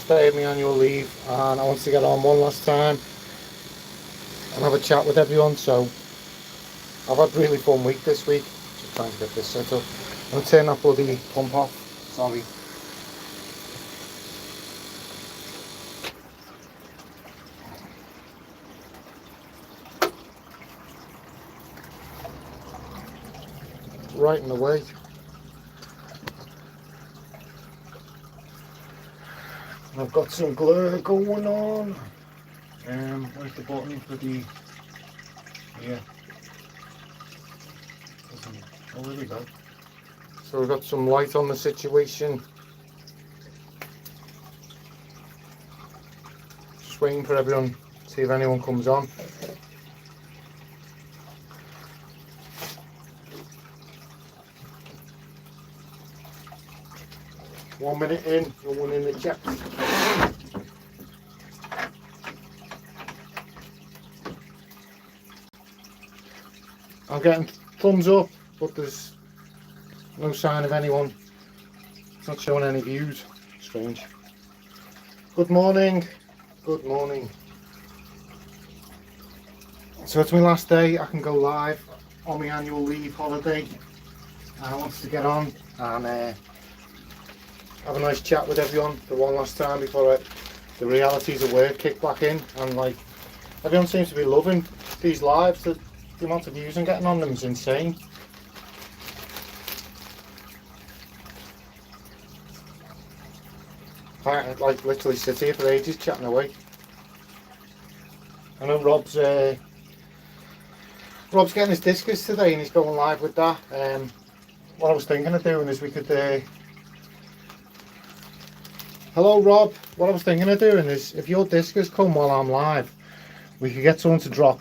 last day of my annual leave, and I wanted to get on one last time and have a chat with everyone. So I've had a really fun week this week, just trying to get this set up. I'm going to turn that bloody pump off, sorry. Right in the way. I've got some glare going on. Where's the button for the... Yeah. Oh, there we go. So we've got some light on the situation. Just waiting for everyone, see if anyone comes on. One minute in, no one in the chat. I'm getting thumbs up, but there's no sign of anyone. It's not showing any views. Strange. Good morning. Good morning. So it's my last day. I can go live on my annual leave holiday. I wanted to get on and have a nice chat with everyone for one last time before the realities of work kick back in. And like, everyone seems to be loving these lives. The amount of views I'm getting on them is insane. I'd like literally sit here for ages chatting away. I know Rob's getting his discus today and he's going live with that. What I was thinking of doing is we could hello Rob, what I was thinking of doing is if your discus come while I'm live, we could get someone to drop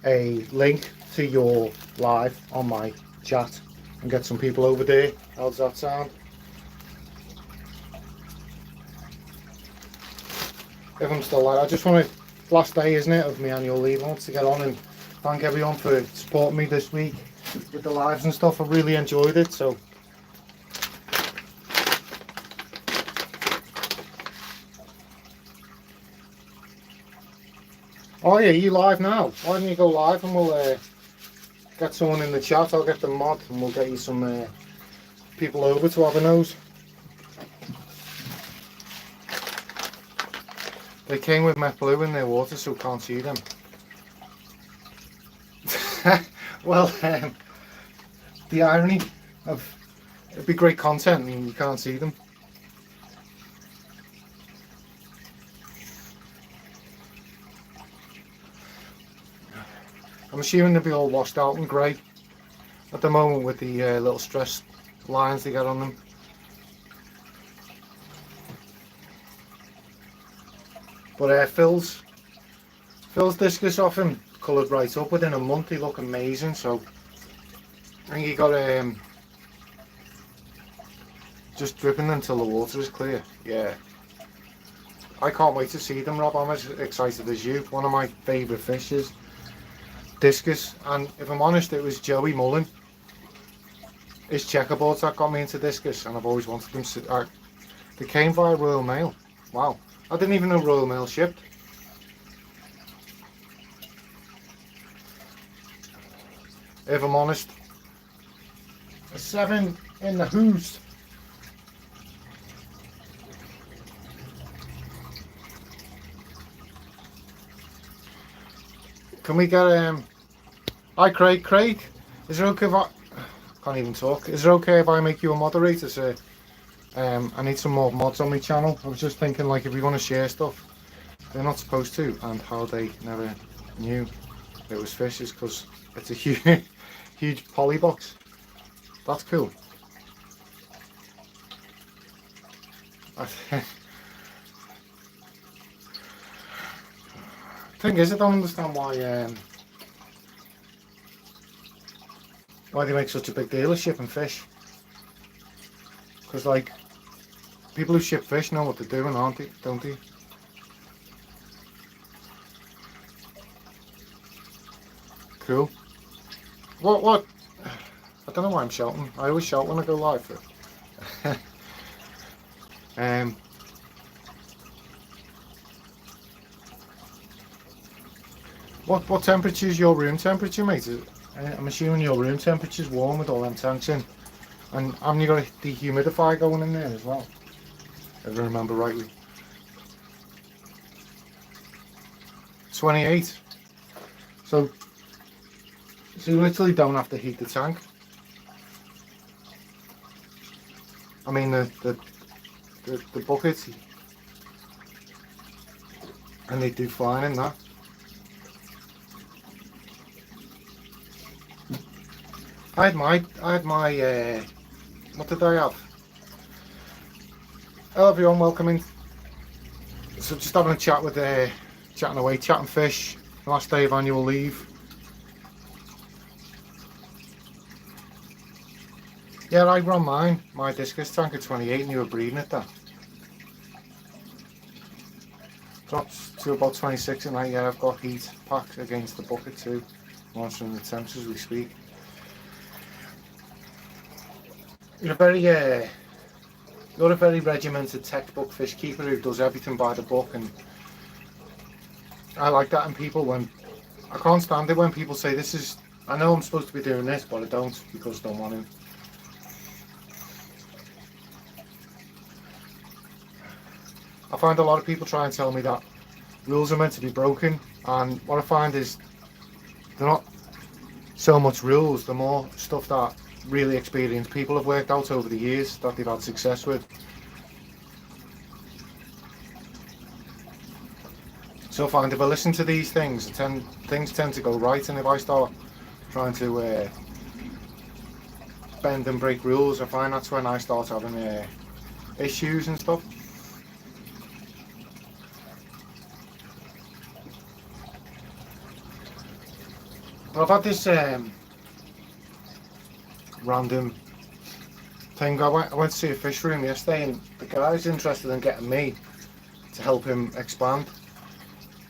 a link to your live on my chat and get some people over there. How does that sound? If I'm still live, I just want to, last day isn't it of my annual leave, I want to get on and thank everyone for supporting me this week with the lives and stuff. I really enjoyed it. So oh yeah, you live now? Why don't you go live and we'll get someone in the chat. I'll get the mod and we'll get you some people over to have a nose. They came with meth blue in their water, so can't see them. Well, the irony of it'd be great content and you can't see them. I'm assuming they'll be all washed out and grey at the moment with the little stress lines they get on them. But Phil's discus off him coloured right up within a month. They look amazing. So I think he got just dripping until the water is clear. Yeah, I can't wait to see them, Rob. I'm as excited as you. One of my favourite fishes. Discus, and if I'm honest, it was Joey Mullen, his checkerboards that got me into discus, and I've always wanted them to. They came via Royal Mail. Wow, I didn't even know Royal Mail shipped. If I'm honest, a 7 in the hoose. Can we get hi Craig. Craig, is it okay if I can't even talk? Is it okay if I make you a moderator, sir? I need some more mods on my channel. I was just thinking, like, if we want to share stuff, they're not supposed to, and how they never knew it was fishes because it's a huge, huge poly box. That's cool. Thing is, I don't understand why they make such a big deal of shipping fish. Because, like, people who ship fish know what they're doing, aren't they? Don't they? Cool. What? I don't know why I'm shouting. I always shout when I go live. What temperature is your room temperature, mate? I'm assuming your room temperature's warm with all them tanks in. And haven't you got a dehumidifier going in there as well? If I remember rightly. 28. So you literally don't have to heat the tank. I mean the bucket, and they do fine in that. I had my what did I have? Hello everyone, welcome in. So just having a chat with chatting away, chatting fish, last day of annual leave. Yeah, I run my discus tank at 28 and you were breeding at that. Dropped to about 26 and yeah, I've got heat packed against the bucket too. Monitoring the temps as we speak. You're a very regimented textbook fish keeper who does everything by the book, and I like that in people. I can't stand it when people say this is, I know I'm supposed to be doing this but I don't because I don't want to. I find a lot of people try and tell me that rules are meant to be broken, and what I find is they're not so much rules, they're more stuff that really experienced people have worked out over the years that they've had success with. So I find if I listen to these things, things tend to go right, and if I start trying to bend and break rules, I find that's when I start having issues and stuff. But I've had this random thing. I went to see a fish room yesterday, and the guy's interested in getting me to help him expand.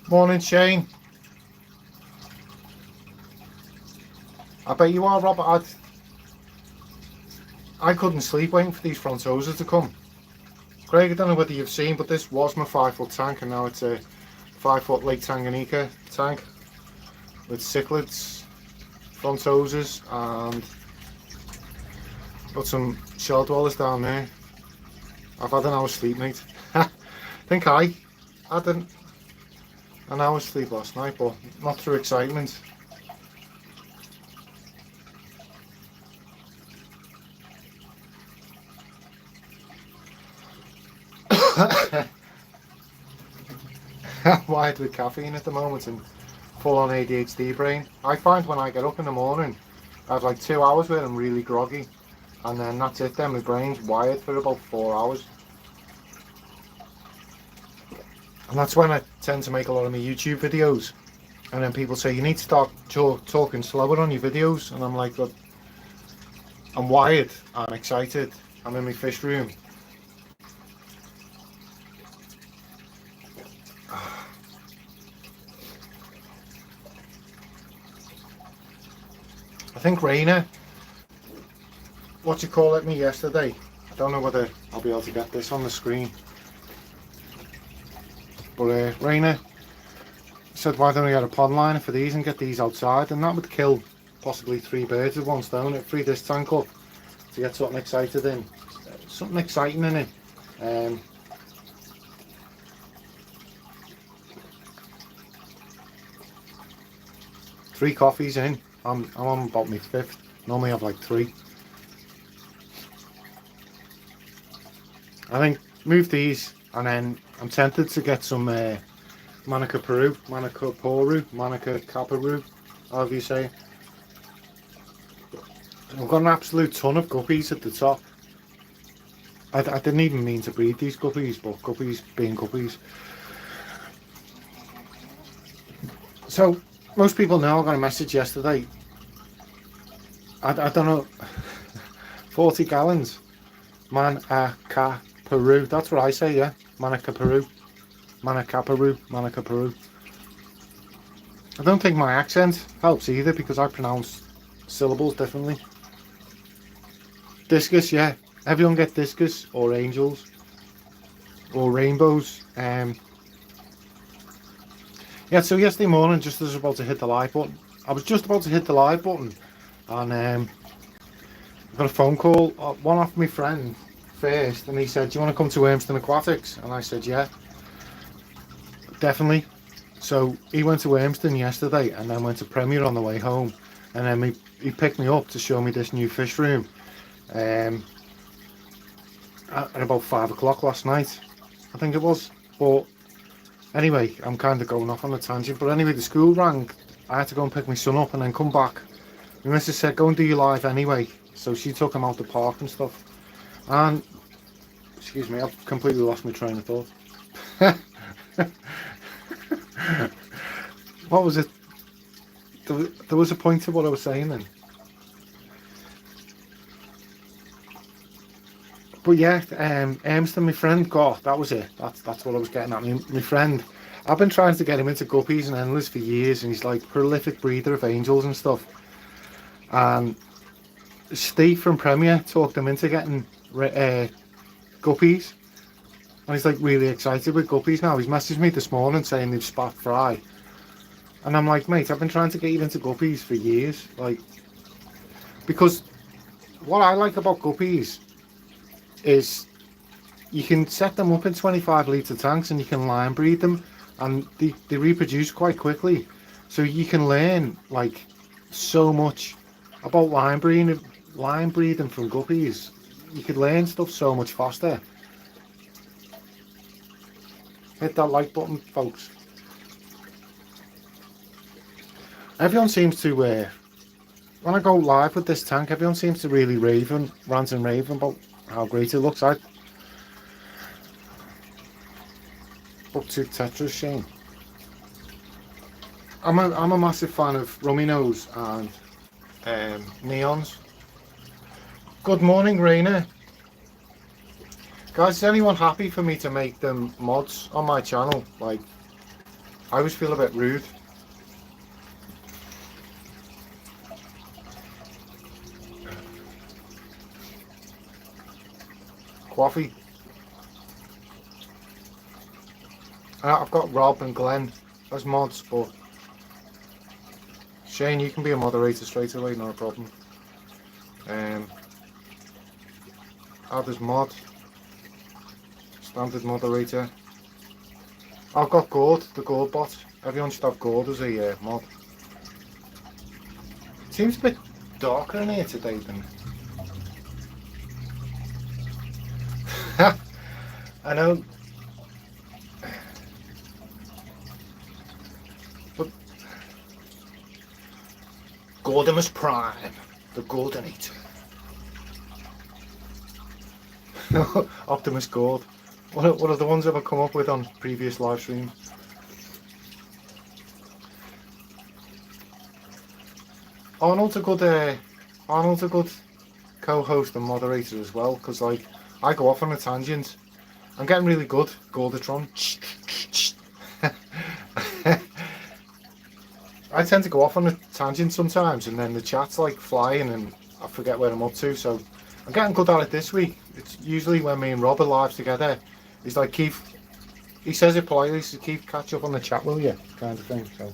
Morning, Shane. I bet you are, Robert. I couldn't sleep waiting for these front hoses to come. Craig, I don't know whether you've seen, but this was my 5-foot tank, and now it's a 5-foot Lake Tanganyika tank with cichlids, front hoses, and got some shell dwellers down there. I've had an hour's sleep, mate. I think I had an hour's sleep last night, but not through excitement. Wired with caffeine at the moment and full on ADHD brain. I find when I get up in the morning, I have like 2 hours where I'm really groggy, and then that's it. Then my brain's wired for about 4 hours, and that's when I tend to make a lot of my YouTube videos. And then people say you need to start talking slower on your videos, and I'm like, look, I'm wired, I'm excited, I'm in my fish room. I think Raina, me yesterday, I don't know whether I'll be able to get this on the screen, but Raina said why don't we get a pond liner for these and get these outside, and that would kill possibly 3 birds with 1 stone. It'd free this tank up to get something exciting in it. 3 coffees in. I'm on about my 5th. Normally I have like 3. I think move these, and then I'm tempted to get some Manica Caparu, however you say it. I've got an absolute ton of guppies at the top. I didn't even mean to breed these guppies, but guppies being guppies. So most people know I got a message yesterday. I don't know, 40 gallons. Peru. That's what I say, yeah. Manicaparu. I don't think my accent helps either because I pronounce syllables differently. Discus, yeah. Everyone get discus or angels or rainbows. Yeah, so yesterday morning, just as I was about to hit the live button, I was just about to hit the live button, and I got a phone call, one off my friend first, and he said, "Do you want to come to Wormston Aquatics?" And I said, "Yeah, definitely." So he went to Wormston yesterday, and then went to Premier on the way home, and then he picked me up to show me this new fish room, at about 5 o'clock last night, I think it was. But anyway, I'm kind of going off on a tangent. But anyway, the school rang. I had to go and pick my son up and then come back. My missus said, "Go and do your live anyway." So she took him out the park and stuff. And, excuse me, I've completely lost my train of thought. What was it? There was a point to what I was saying then. But yeah, Ermston, my friend got, that was it. That's what I was getting at. My friend, I've been trying to get him into guppies and endless for years, and he's like prolific breeder of angels and stuff. And Steve from Premier talked him into getting guppies, and he's like really excited with guppies now. He's messaged me this morning saying they've spat fry, and I'm like, mate, I've been trying to get you into guppies for years, like, because what I like about guppies is you can set them up in 25-litre tanks and you can line breed them, and they reproduce quite quickly, so you can learn like so much about line breeding from guppies. You could learn stuff so much faster. Hit that like button, folks. Everyone seems to when I go live with this tank, everyone seems to really rant and rave about how great it looks. I up to Tetris, Shane. I'm a massive fan of rummy nose and neons. Good morning, Rainer. Guys, is anyone happy for me to make them mods on my channel? Like, I always feel a bit rude. Coffee. I've got Rob and Glenn as mods, but Shane, you can be a moderator straight away, not a problem. Add as mod, standard moderator. I've got Gord, the Gord bot. Everyone should have Gord as a mod. It seems a bit darker in here today than. I know. But Gordimus Prime, the Golden Eater. Optimus Gord. What are the ones I've come up with on previous live streams? Arnold's a good co-host and moderator as well, because like I go off on a tangent. I'm getting really good, Gordatron. I tend to go off on a tangent sometimes, and then the chat's like flying and I forget where I'm up to, so I'm getting good at it this week. It's usually when me and Rob are live together, he's like, Keith, he says it politely, he says, Keith, catch up on the chat, will you? Kind of thing, so.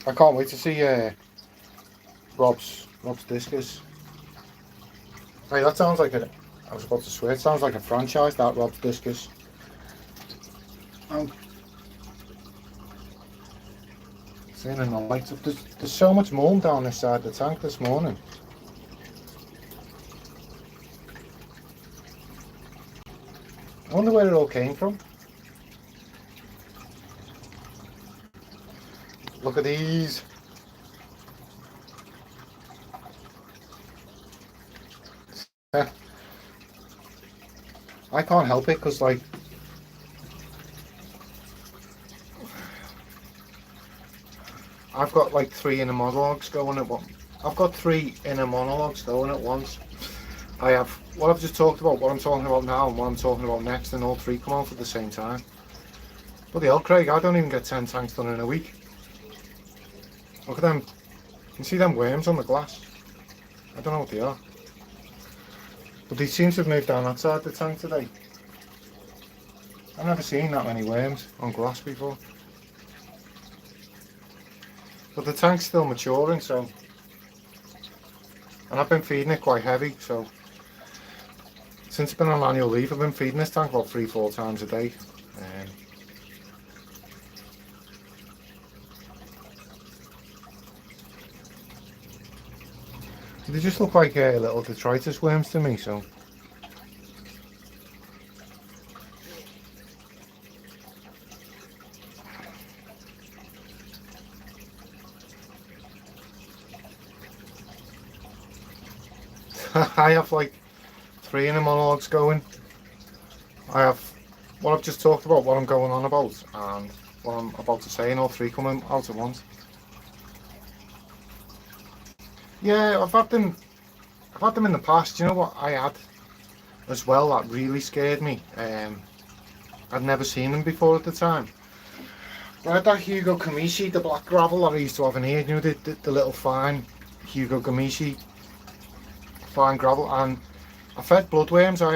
I can't wait to see Rob's discus. Hey, that sounds like I was about to swear, it sounds like a franchise, that Rob's discus. Seeing in the lights up, there's so much mold down this side of the tank this morning. I wonder where it all came from. Look at these. I can't help it because like I've got like 3 inner monologues going at once. I've got 3 inner monologues going at once. I have what I've just talked about, what I'm talking about now, and what I'm talking about next, and all 3 come out at the same time. Bloody hell, Craig, I don't even get 10 tanks done in a week. Look at them. You can see them worms on the glass. I don't know what they are. But they seem to have moved down that side of the tank today. I've never seen that many worms on glass before. But the tank's still maturing, so... And I've been feeding it quite heavy, so... Since I've been on annual leave, I've been feeding this tank about 3-4 times a day. They just look like little detritus worms to me, so... I have like 3 inner monologues going. I have what I've just talked about, what I'm going on about, and what I'm about to say, and all 3 coming out at once. Yeah, I've had them in the past. You know what I had as well that really scared me? I'd never seen them before at the time. I had that Hugo Kamishi, the black gravel that I used to have in here, you know, the little fine Hugo Kamishi fine gravel, and I fed bloodworms. I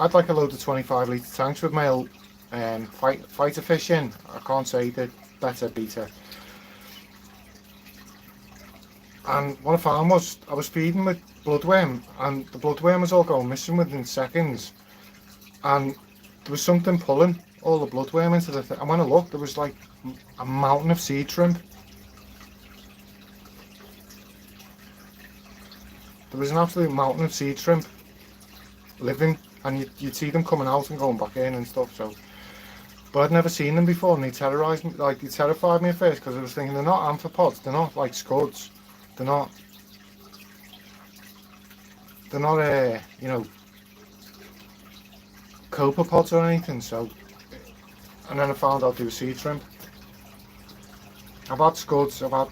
had like a load of 25 litre tanks with male fighter fish in. I can't say the better beater. And what I found was I was feeding with bloodworm, and the bloodworm was all going missing within seconds. And there was something pulling all the bloodworm into the thing. And when I looked, there was like a mountain of sea shrimp. There was an absolute mountain of sea shrimp living, and you'd see them coming out and going back in and stuff. So, but I'd never seen them before, and they terrorised me. Like, they terrified me at first, because I was thinking they're not amphipods, they're not like scuds, they're not you know, copepods or anything. So, and then I found out they were sea shrimp. I've had scuds, I've had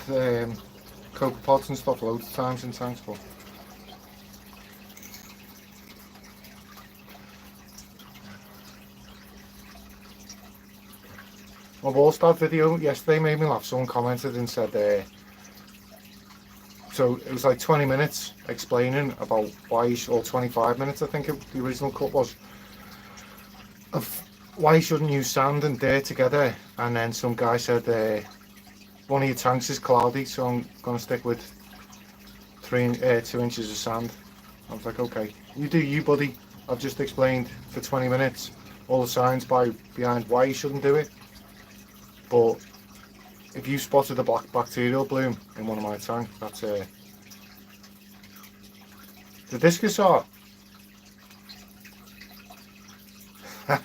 copepods and stuff loads of times in tanks, but my Wallstad video yesterday made me laugh. Someone commented and said, so it was like 20 minutes explaining about why you should, or 25 minutes I think the original cut was, of why you shouldn't use sand and dirt together. And then some guy said, one of your tanks is cloudy, so I'm going to stick with 2 inches of sand. I was like, okay, you do you, buddy. I've just explained for 20 minutes all the science behind why you shouldn't do it. But if you spotted a black bacterial bloom in one of my tanks, that's the discus are. I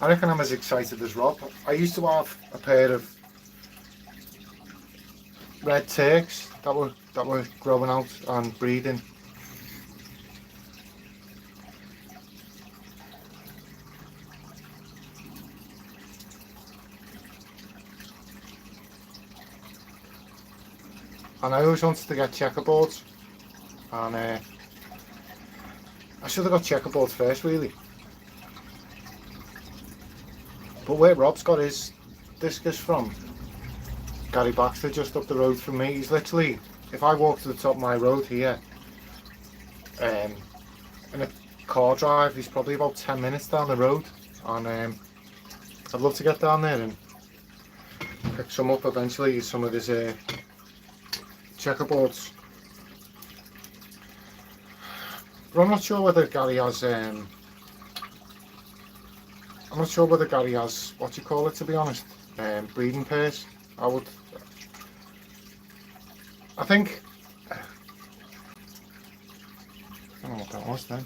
reckon I'm as excited as Rob. I used to have a pair of red Turks that were growing out and breeding. And I always wanted to get checkerboards, and I should have got checkerboards first really. But where Rob's got his discus from, Gary Baxter, just up the road from me, he's literally, if I walk to the top of my road here, in a car drive, he's probably about 10 minutes down the road, and I'd love to get down there and pick some up eventually, some of his checkerboards. But I'm not sure whether Gary has what you call it, to be honest, breeding pairs. I think I don't know what that was then.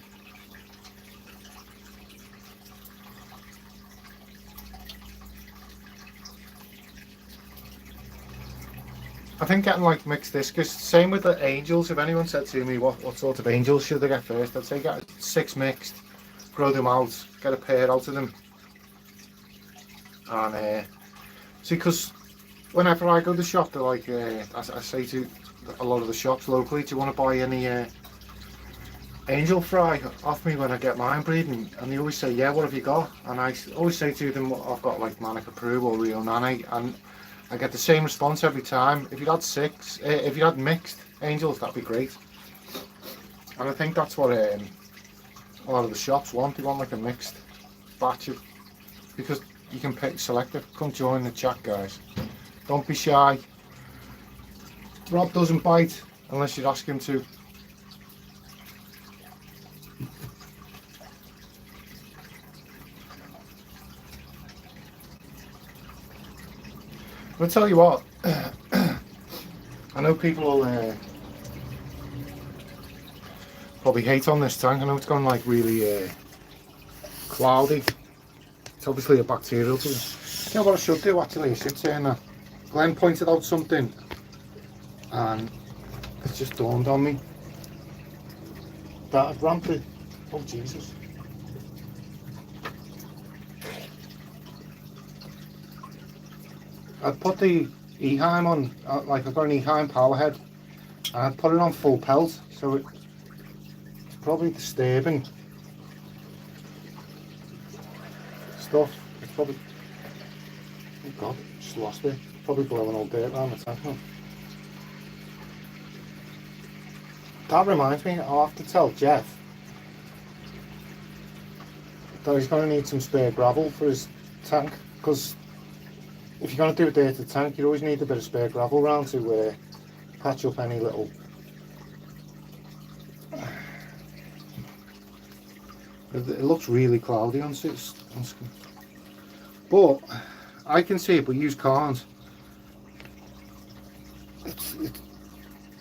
I think getting like mixed discus, same with the angels. If anyone said to me what sort of angels should I get first, I'd say get 6 mixed, grow them out, get a pair out of them. And see, because whenever I go to the shop, they're like, I say to a lot of the shops locally, do you want to buy any angel fry off me when I get mine breeding? And they always say, yeah, what have you got? And I always say to them, I've got like Manica Peru or Rio Nane, and I get the same response every time. If you had mixed angels, that'd be great. And I think that's what a lot of the shops want. They want like a mixed batch of, because you can pick, select it. Come join the chat, guys. Don't be shy. Rob doesn't bite unless you ask him to. I'll tell you what, I know people will probably hate on this tank. I know it's gone like really cloudy. It's obviously a bacterial thing. You know what I should do actually? I should turn that. Glenn pointed out something and it's just dawned on me that I've ramped it. Oh Jesus. I'd put the Eheim on, like I've got an Eheim power head, and I'd put it on full pelt, so it's probably disturbing stuff. It's probably, oh God, just lost it. Probably blowing all dirt around the tank now. That reminds me, I'll have to tell Jeff that he's going to need some spare gravel for his tank, because if you're going to do a dirty tank, you always need a bit of spare gravel around to patch up any little it looks really cloudy on screen, but I can see it, but you can't.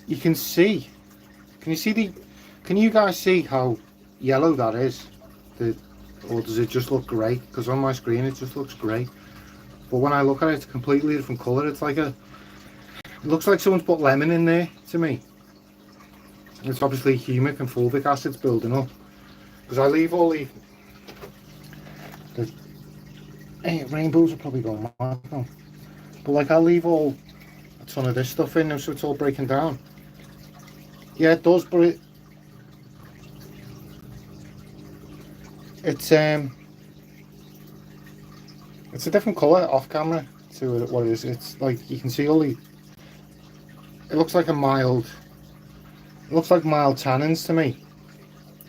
You can see. Can you see the? Can you guys see how yellow that is? Or does it just look grey? Because on my screen it just looks grey. But when I look at it, it's a completely different colour. It's like it looks like someone's put lemon in there to me. And it's obviously humic and fulvic acids building up. Because I leave all the rainbows are probably going mad now. But like I'll leave a ton of this stuff in now, so it's all breaking down. Yeah, it does, but it's a different colour off camera to what it is. It's like you can see all the. It looks like mild tannins to me.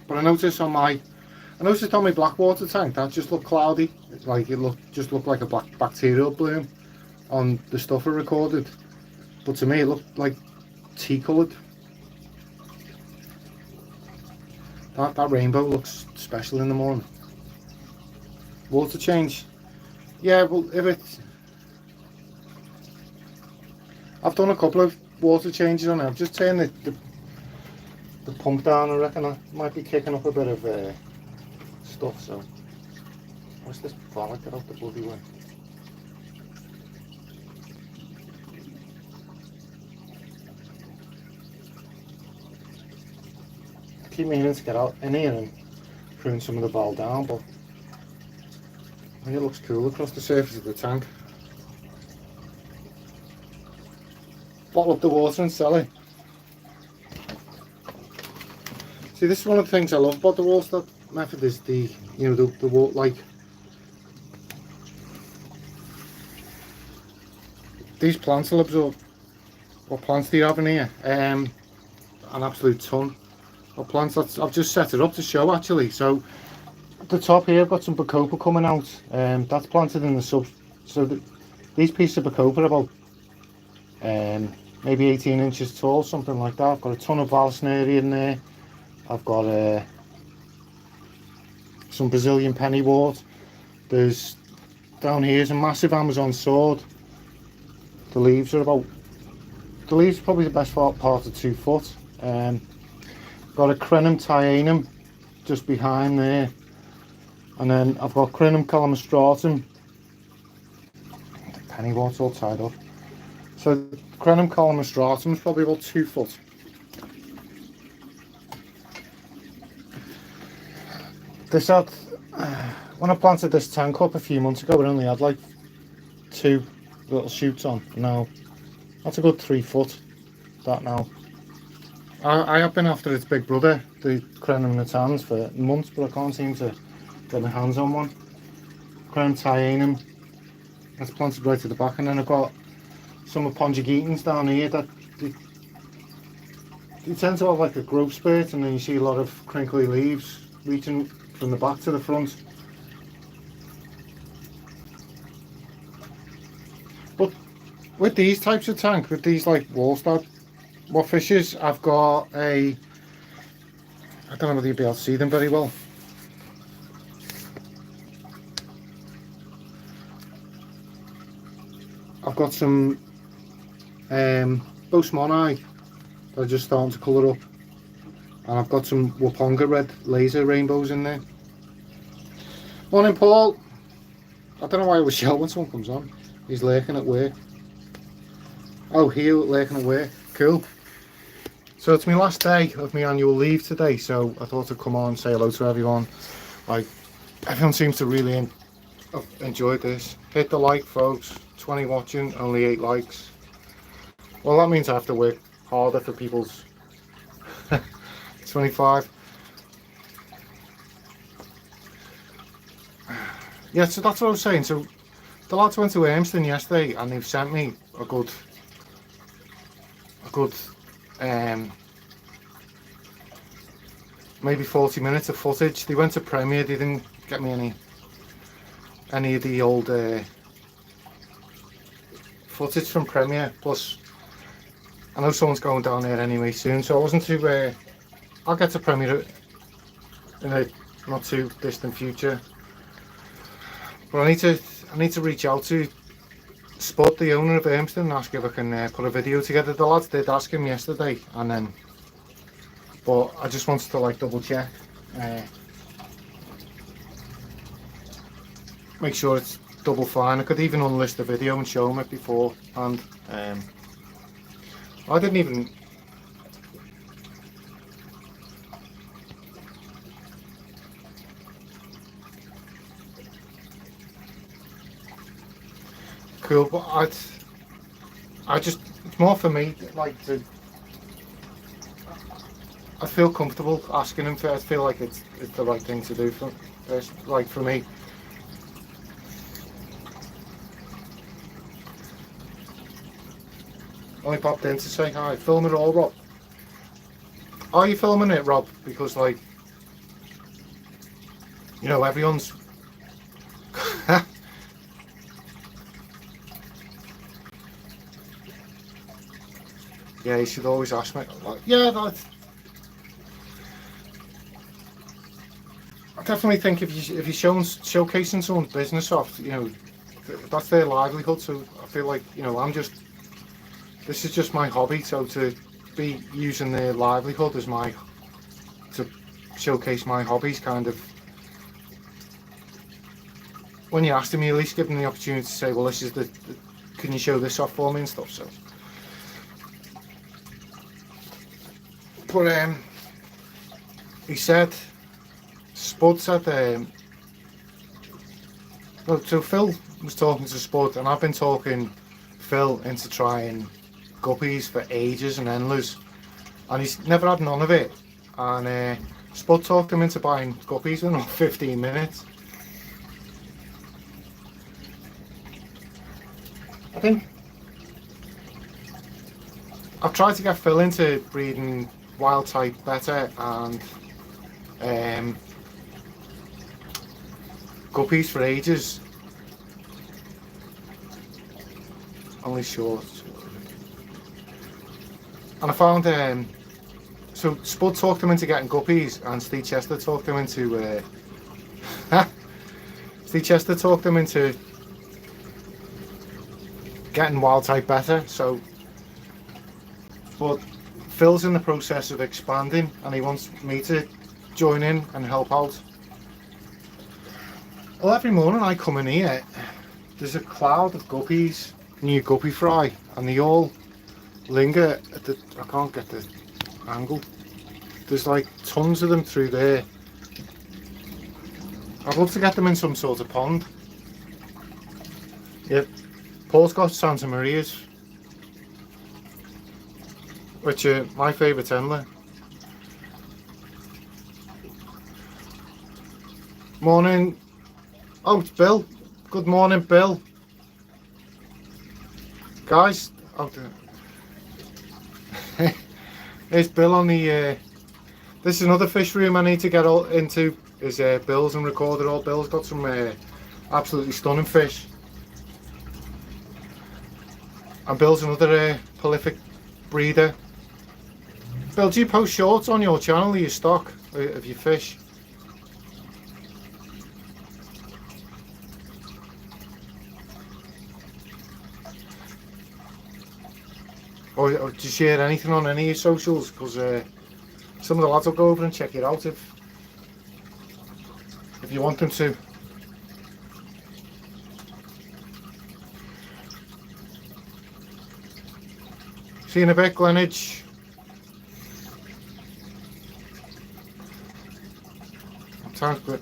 But I noticed on my black water tank that just looked cloudy. Like it just looked like a black bacterial bloom on the stuff I recorded. But to me it looked like tea coloured. That rainbow looks special in the morning. Water change. Yeah, well, if it's... I've done a couple of water changes on it. I've just turned the pump down. I reckon I might be kicking up a bit of stuff, so... What's this planet? Get out the bloody way. I keep meaning to get out in here and prune some of the ball down, but I think it looks cool across the surface of the tank. Bottle up the water and sell it. See, this is one of the things I love about the Wallstad method is the water, like these plants will absorb. What plants do you have in here? An absolute ton of plants. I've just set it up to show actually. So at the top here I've got some bacopa coming out. That's planted in the sub. So these pieces of bacopa are about maybe 18 inches tall, something like that. I've got a ton of valsnaria in there. I've got some Brazilian pennywort. There's down here's a massive Amazon sword. The leaves are probably the best part of 2 foot. Got a Crenum tyanum just behind there, and then I've got Crenum calamastratum. The pennywort's all tied up. So Crenum calamastratum is probably about 2 foot. This had, when I planted this tank up a few months ago, it only had like 2 little shoots on. Now that's a good 3 foot. That now. I have been after its big brother, the Crenum natans, for months, but I can't seem to get my hands on one. Crenum tyanum, that's planted right to the back, and then I've got some of Pongigetans down here that you tend to have like a growth spurt, and then you see a lot of crinkly leaves reaching from the back to the front. But with these types of tank, with these like Wallstad, what fishes, I've got a, I don't know whether you'll be able to see them very well. I've got some Bosmoni that are just starting to colour up, and I've got some Waponga red laser rainbows in there. Morning, Paul. I don't know why I was shout when someone comes on. He's lurking at work. Oh, here, lurking at work. Cool. So it's my last day of my annual leave today, so I thought I'd come on and say hello to everyone. Like, everyone seems to really enjoy this. Hit the like, folks. 20 watching, only 8 likes. Well, that means I have to work harder for people's 25. Yeah, so that's what I was saying. So the lads went to Ormston yesterday, and they've sent me a good maybe 40 minutes of footage. They went to Premier. They didn't get me any of the old footage from Premier. Plus, I know someone's going down there anyway soon, so I wasn't too. I'll get to Premier in a not too distant future. But I need to reach out to Spud, the owner of Ormston, and ask if I can put a video together. The lads did ask him yesterday, and then, but I just wanted to like double check, make sure it's double fine. I could even unlist the video and show him it before, and I didn't even. Cool, but I just, it's more for me, like to, I feel comfortable asking him for it. I feel like it's the right thing to do for, like for me. Only popped in to say hi. Film it all, Rob. Are you filming it, Rob? Because like, you know, everyone's yeah, you should always ask me. Like, yeah, that. I definitely think if you're showcasing someone's business off, you know, that's their livelihood. So I feel like, you know, this is just my hobby. So to be using their livelihood as to showcase my hobbies, kind of. When you're asking me, at least give them the opportunity to say, well, this is can you show this off for me and stuff. So. But he said, Spud said, well, so Phil was talking to Spud, and I've been talking Phil into trying guppies for ages and endless, and he's never had none of it. And Spud talked him into buying guppies in 15 minutes. I think I've tried to get Phil into breeding wild type better, and guppies for ages. Only short. And I found so Spud talked him into getting guppies, and Steve Chester talked him into getting wild type better. So, but Phil's in the process of expanding, and he wants me to join in and help out. Well, every morning I come in here, there's a cloud of guppies, new guppy fry, and they all linger at the, I can't get the angle, there's like tons of them through there. I'd love to get them in some sort of pond. Yep, Paul's got Santa Marias, which are my favourite endler. Morning. Oh, it's Bill. Good morning, Bill. Guys, oh, Here's Bill on the, this is another fish room I need to get all into, is Bill's and record it all. Bill's got some absolutely stunning fish. And Bill's another prolific breeder. Bill, do you post shorts on your channel of your stock, of your fish? Or do you share anything on any of your socials? Because some of the lads will go over and check it out if you want them to. See you in a bit, Glenage. Sounds good.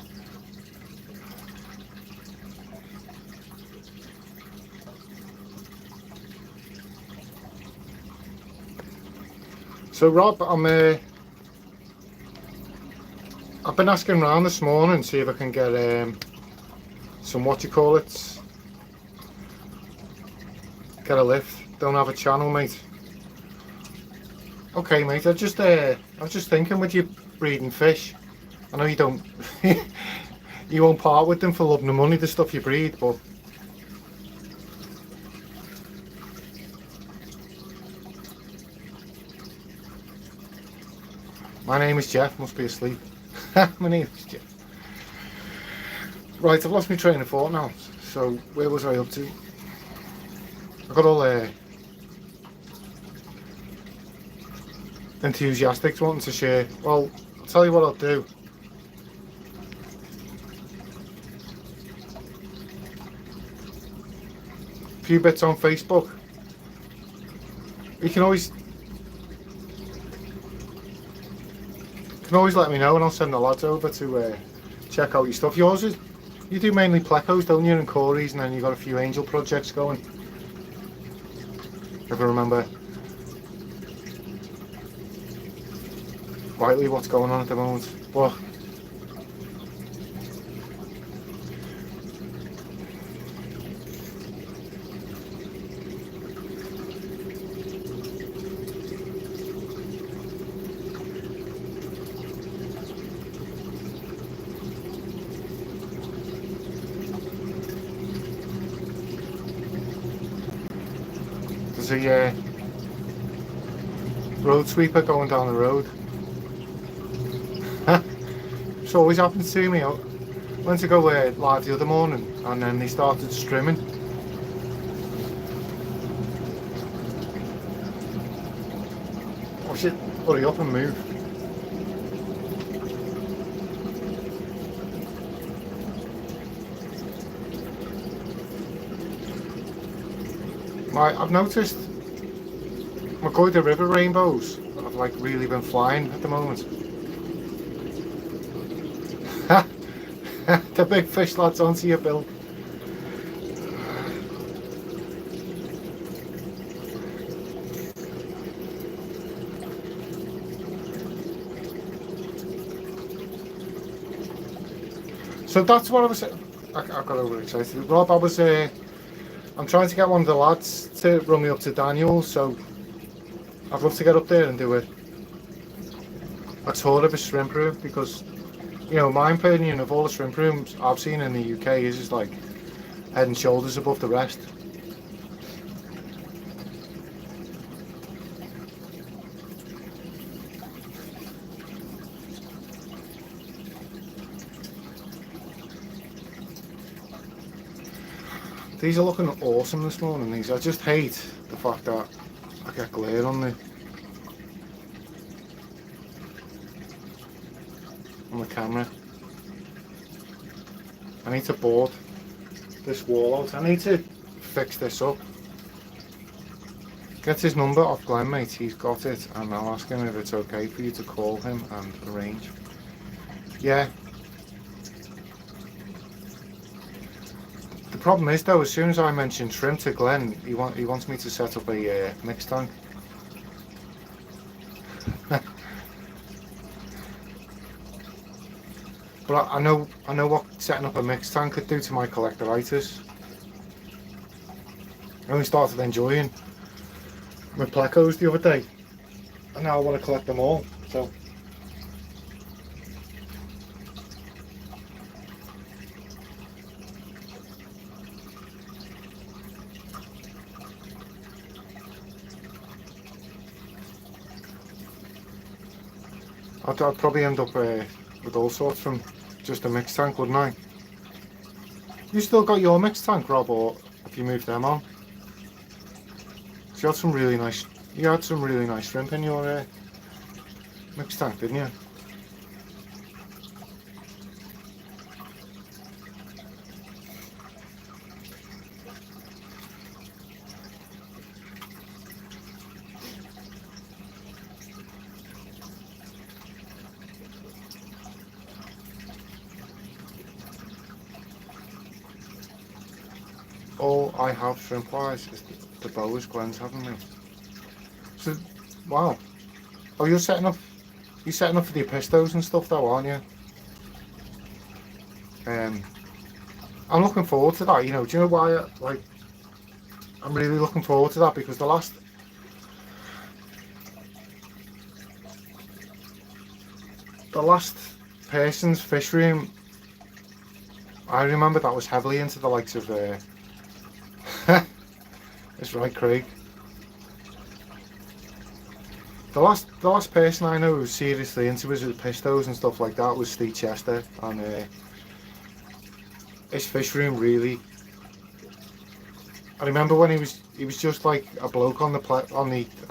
So Rob, I've been asking around this morning, see if I can get some, what you call it, get a lift. Don't have a channel, mate. Okay, mate. I was just thinking, with you breeding fish, I know you don't, you won't part with them for love nor money, the stuff you breed, but my name is Jeff, must be asleep. My name is Jeff. Right, I've lost my train of thought now. So, where was I up to? I got all enthusiastic wanting to share. Well, I'll tell you what I'll do. A few bits on Facebook. You can always let me know and I'll send the lads over to check out your stuff. Yours is, you do mainly plecos, don't you, and cories, and then you've got a few angel projects going. If I remember rightly what's going on at the moment. But there's a road sweeper going down the road. It's always happens to me. I went to go live the other morning and then they started strimming. Oh shit, hurry up and move. I've noticed the river rainbows have like really been flying at the moment. The big fish lads onto your bill. So that's what I was saying. I got overexcited. Rob, I'm trying to get one of the lads to run me up to Daniel, so I'd love to get up there and do a tour of a shrimp room, because, you know, my opinion of all the shrimp rooms I've seen in the UK is just like head and shoulders above the rest. These are looking awesome this morning, these. I just hate the fact that I get glare on the camera. I need to board this wall out. I need to fix this up. Get his number off Glenn, mate. He's got it, and I'll ask him if it's okay for you to call him and arrange. Yeah. The problem is though, as soon as I mention shrimp to Glenn, he wants me to set up a mixed tank. But I know what setting up a mixed tank could do to my collectoritis. I only started enjoying my plecos the other day. and now I want to collect them all. So I'd probably end up with all sorts from just a mixed tank, wouldn't I? You still got your mixed tank, Rob, or have you moved them on? You had some really nice. You had some really nice shrimp in your mixed tank, didn't you? All I have shrimp wise is the boas Glenn's having me. So, wow. Oh, you're setting up for the pistos and stuff though, aren't you? I'm looking forward to that, you know. Do you know why? I'm really looking forward to that because the last person's fish room, I remember that was heavily into the likes of that's right, Craig. The last person I know who was seriously into his pistos and stuff like that was Steve Chester, and his fish room really. I remember when he was just like a bloke on the I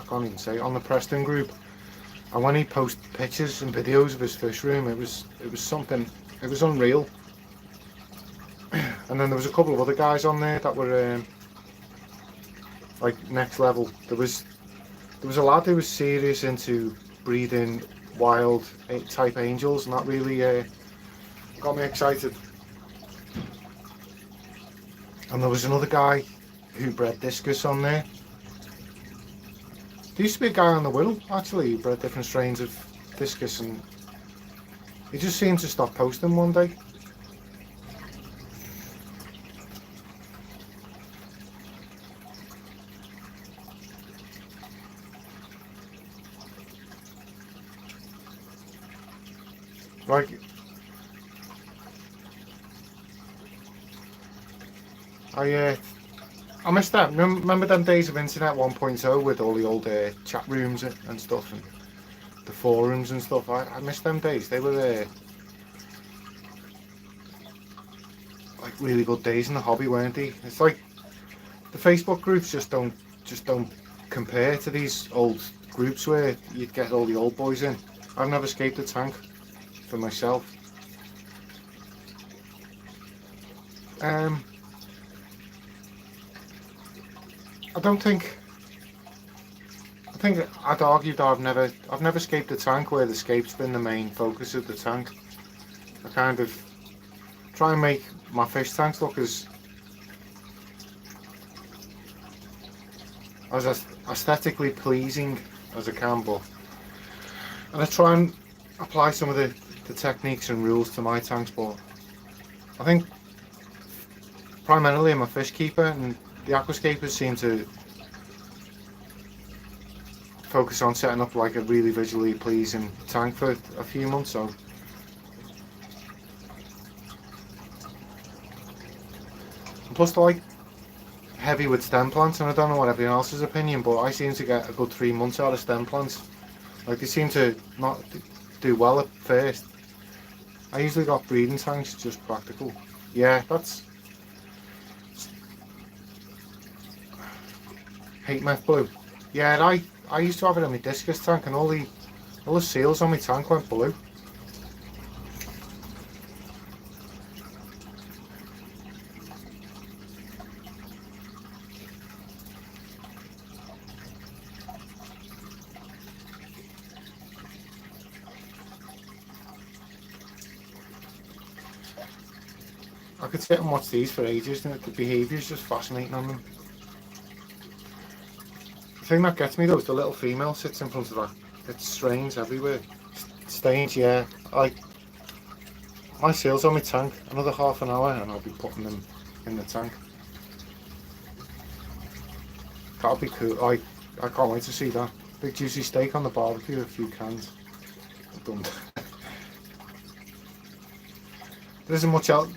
can't even say, on the Preston group, and when he posted pictures and videos of his fish room, it was something. It was unreal. And then there was a couple of other guys on there that were like next level. There was a lad who was serious into breeding wild type angels, and that really got me excited. And there was another guy who bred discus on there. There used to be a guy on the Whittle actually who bred different strains of discus, and he just seemed to stop posting one day. Like, I missed that. Remember them days of Internet 1.0 with all the old chat rooms and stuff, and the forums and stuff. I missed them days. They were like really good days in the hobby, weren't they? It's like the Facebook groups just don't compare to these old groups where you'd get all the old boys in. I've never escaped the tank for myself. I think I'd argue that I've never escaped the tank where the scape's been the main focus of the tank. I kind of try and make my fish tanks look as aesthetically pleasing as I can, and I try and apply some of the techniques and rules to my tanks, but I think primarily I'm a fish keeper, and the aquascapers seem to focus on setting up like a really visually pleasing tank for a few months. So and plus they're like heavy with stem plants, and I don't know what everyone else's opinion, but I seem to get a good 3 months out of stem plants. Like, they seem to not do well at first. I usually got breeding tanks, just practical. Yeah, that's hate meth blue. Yeah, I used to have it in my discus tank, and all the seals on my tank went blue. I could sit and watch these for ages, and the behaviour is just fascinating on them. The thing that gets me though is the little female sits in front of that. It's strains everywhere. Stains, yeah. My seal's on my tank. Another half an hour and I'll be putting them in the tank. That'll be cool. I can't wait to see that. Big juicy steak on the barbecue, a few cans. Done. There isn't much else.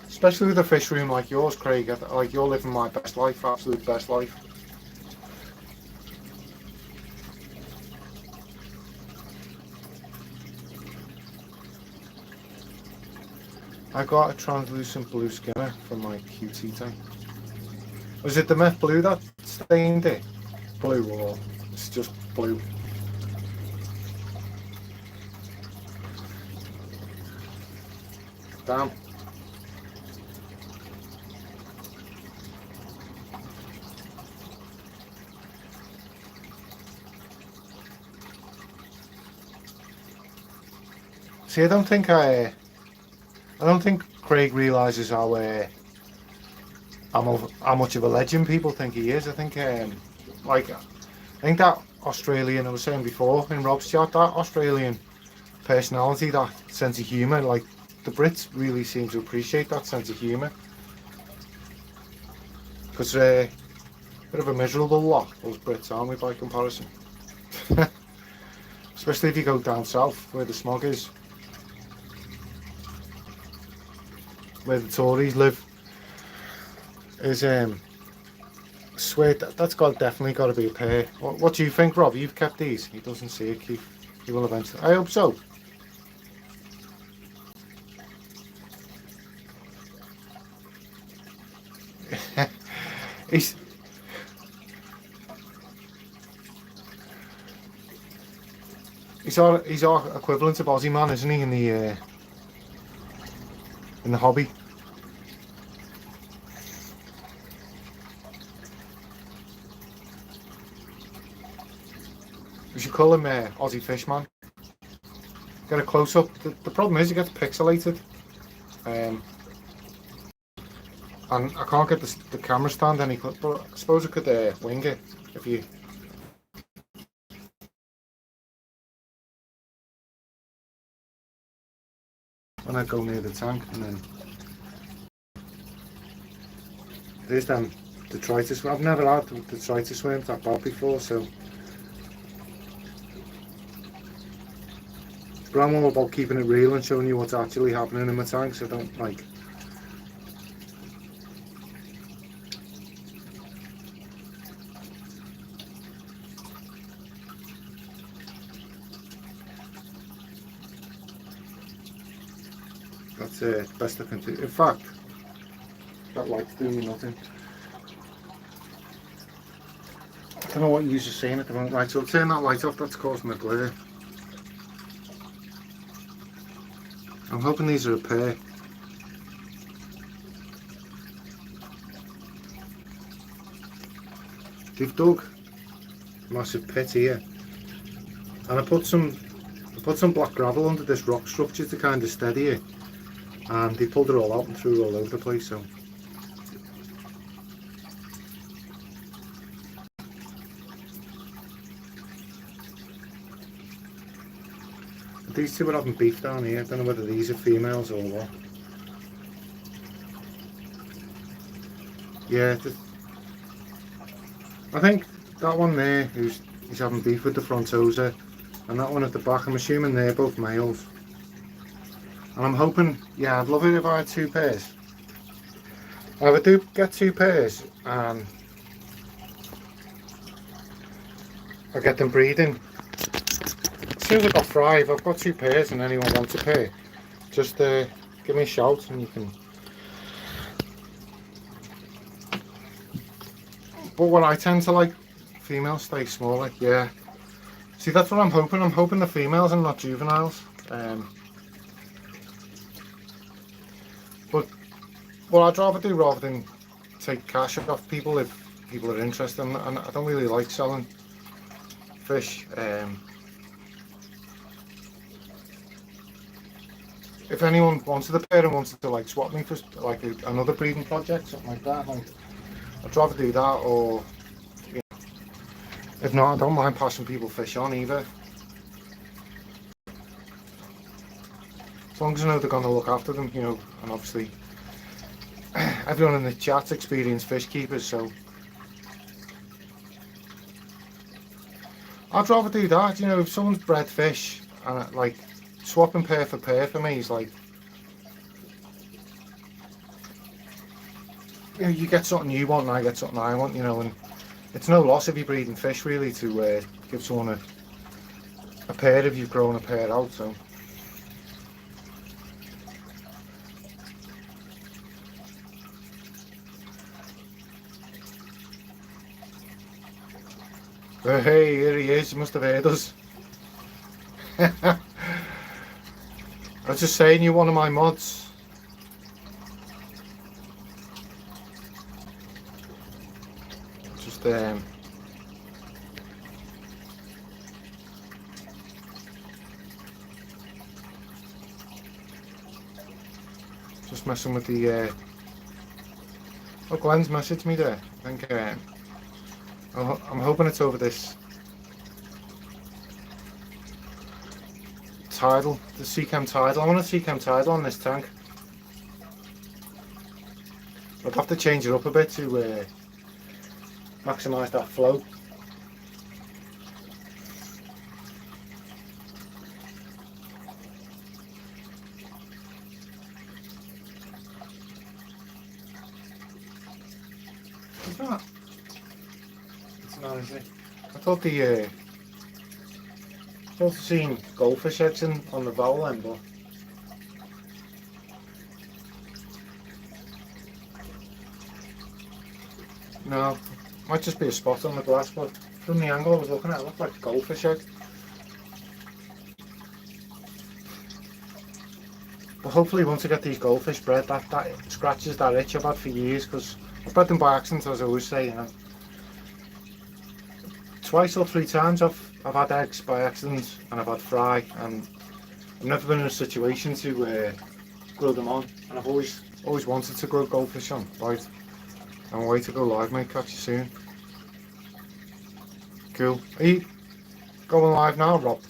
Especially with a fish room like yours, Craig. Like, you're living my best life, absolute best life. I got a translucent blue skimmer from my QT tank. Was it the meth blue that stained it? Blue, or it's just blue? Damn. See, I don't think Craig realises how much of a legend people think he is. I think that Australian, I was saying before in Rob's chat, that Australian personality, that sense of humour, like the Brits really seem to appreciate that sense of humour. Because bit of a miserable lot, those Brits, aren't we, by comparison? Especially if you go down south where the smog is, where the Tories live. Is I swear that's definitely got to be a pair. What do you think, Rob? You've kept these. He doesn't see it, Keith. He will eventually. I hope so. he's our equivalent of Aussie man, isn't he? In the hobby. We should call him Aussie Fishman. Get a close up. The problem is it gets pixelated, and I can't get the camera stand any. But I suppose I could wing it if you. When I go near the tank, and then there's them detritus. I've never had the detritus worms that bad before, so. But I'm all about keeping it real and showing you what's actually happening in my tanks. I don't like. That's the best I can do. In fact, that light's doing me nothing. I don't know what you're saying at the moment. Right, so I'll turn that light off. That's causing a glare. I'm hoping these are a pair. They've dug a massive pit here, and I put some black gravel under this rock structure to kind of steady it, and they pulled it all out and threw it all over the place. So these two are having beef down here. I don't know whether these are females or what. Yeah, I think that one there he's having beef with the frontosa, and that one at the back, I'm assuming they're both males. And I'm hoping, yeah, I'd love it if I had two pairs. If I do get two pairs and I get them breeding, as soon as I've got five, I've got two pairs, and anyone wants a pair, just give me a shout and you can. But what I tend to like, females stay smaller, yeah. See, that's what I'm hoping. I'm hoping the females and not juveniles. But what I'd rather do rather than take cash off people if people are interested, and I don't really like selling fish. If anyone wanted a pair and wanted to like swap me for like another breeding project, something like that, like, I'd rather do that, or you know, if not, I don't mind passing people fish on either. As long as I know they're going to look after them, you know, and obviously everyone in the chat's experienced fish keepers, so I'd rather do that. You know, if someone's bred fish and like swapping pair for me is like, you know, you get something you want and I get something I want, you know, and it's no loss if you're breeding fish really to give someone a pair if you've grown a pair out. So hey, here he is. You must have heard us. I was just saying, you're one of my mods. Just messing with the oh, Glenn's messaged me there. I think I'm hoping it's over this tidal, the Seachem tidal. I want a Seachem tidal on this tank. I'd have to change it up a bit to maximise that flow. What's that? It's not, is it? I thought I've seen goldfish eggs on the vowel end, but no, might just be a spot on the glass, but from the angle I was looking at, it looked like a goldfish egg. But hopefully once I get these goldfish bred, that scratches that itch I've had for years, because I've bred them by accident, as I always say, you know. Twice or three times I've had eggs by accident and I've had fry, and I've never been in a situation to grow them on, and I've always wanted to grow goldfish on. Right, I'm away to go live, mate. Catch you soon. Cool. Are you going live now, Rob?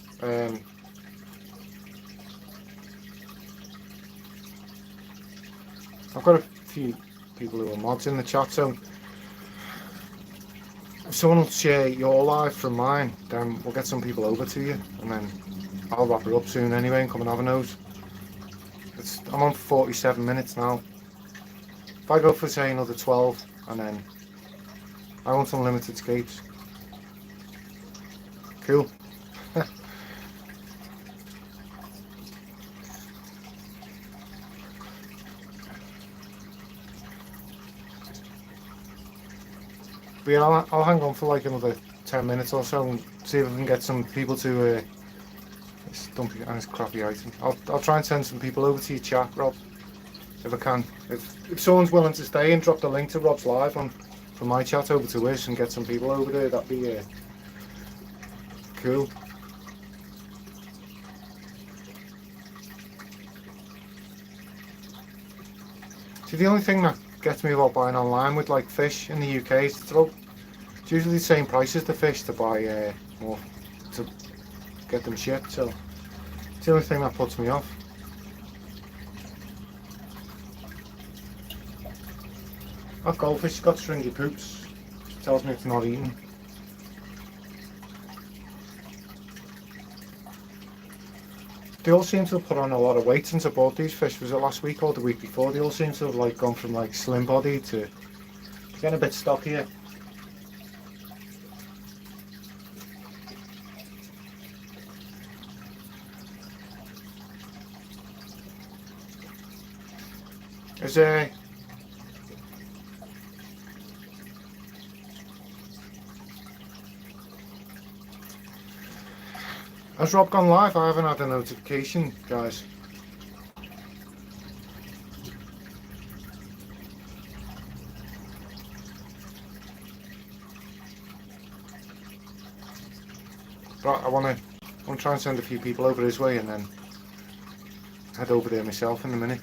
I've got a few people who are mods in the chat, so if someone will share your live from mine, then we'll get some people over to you, and then I'll wrap it up soon anyway and come and have a nose. I'm on 47 minutes now. If I go for say another 12, and then I want unlimited scapes. Cool. But yeah, I'll hang on for like another 10 minutes or so and see if I can get some people to it's dumpy and it's crappy item. I'll try and send some people over to your chat, Rob, if I can. If someone's willing to stay and drop the link to Rob's live from my chat over to his and get some people over there, that'd be cool. See, the only thing that gets me about buying online with like fish in the UK is it's usually the same price as the fish to buy or to get them shipped, so it's the only thing that puts me off. That goldfish has got stringy poops, which tells me it's not eating. They all seem to have put on a lot of weight since I bought these fish. Was it last week or the week before? They all seem to have like gone from like slim body to getting a bit stockier. Is Has Rob gone live? I haven't had a notification, guys. But I want to try and send a few people over his way and then head over there myself in a minute.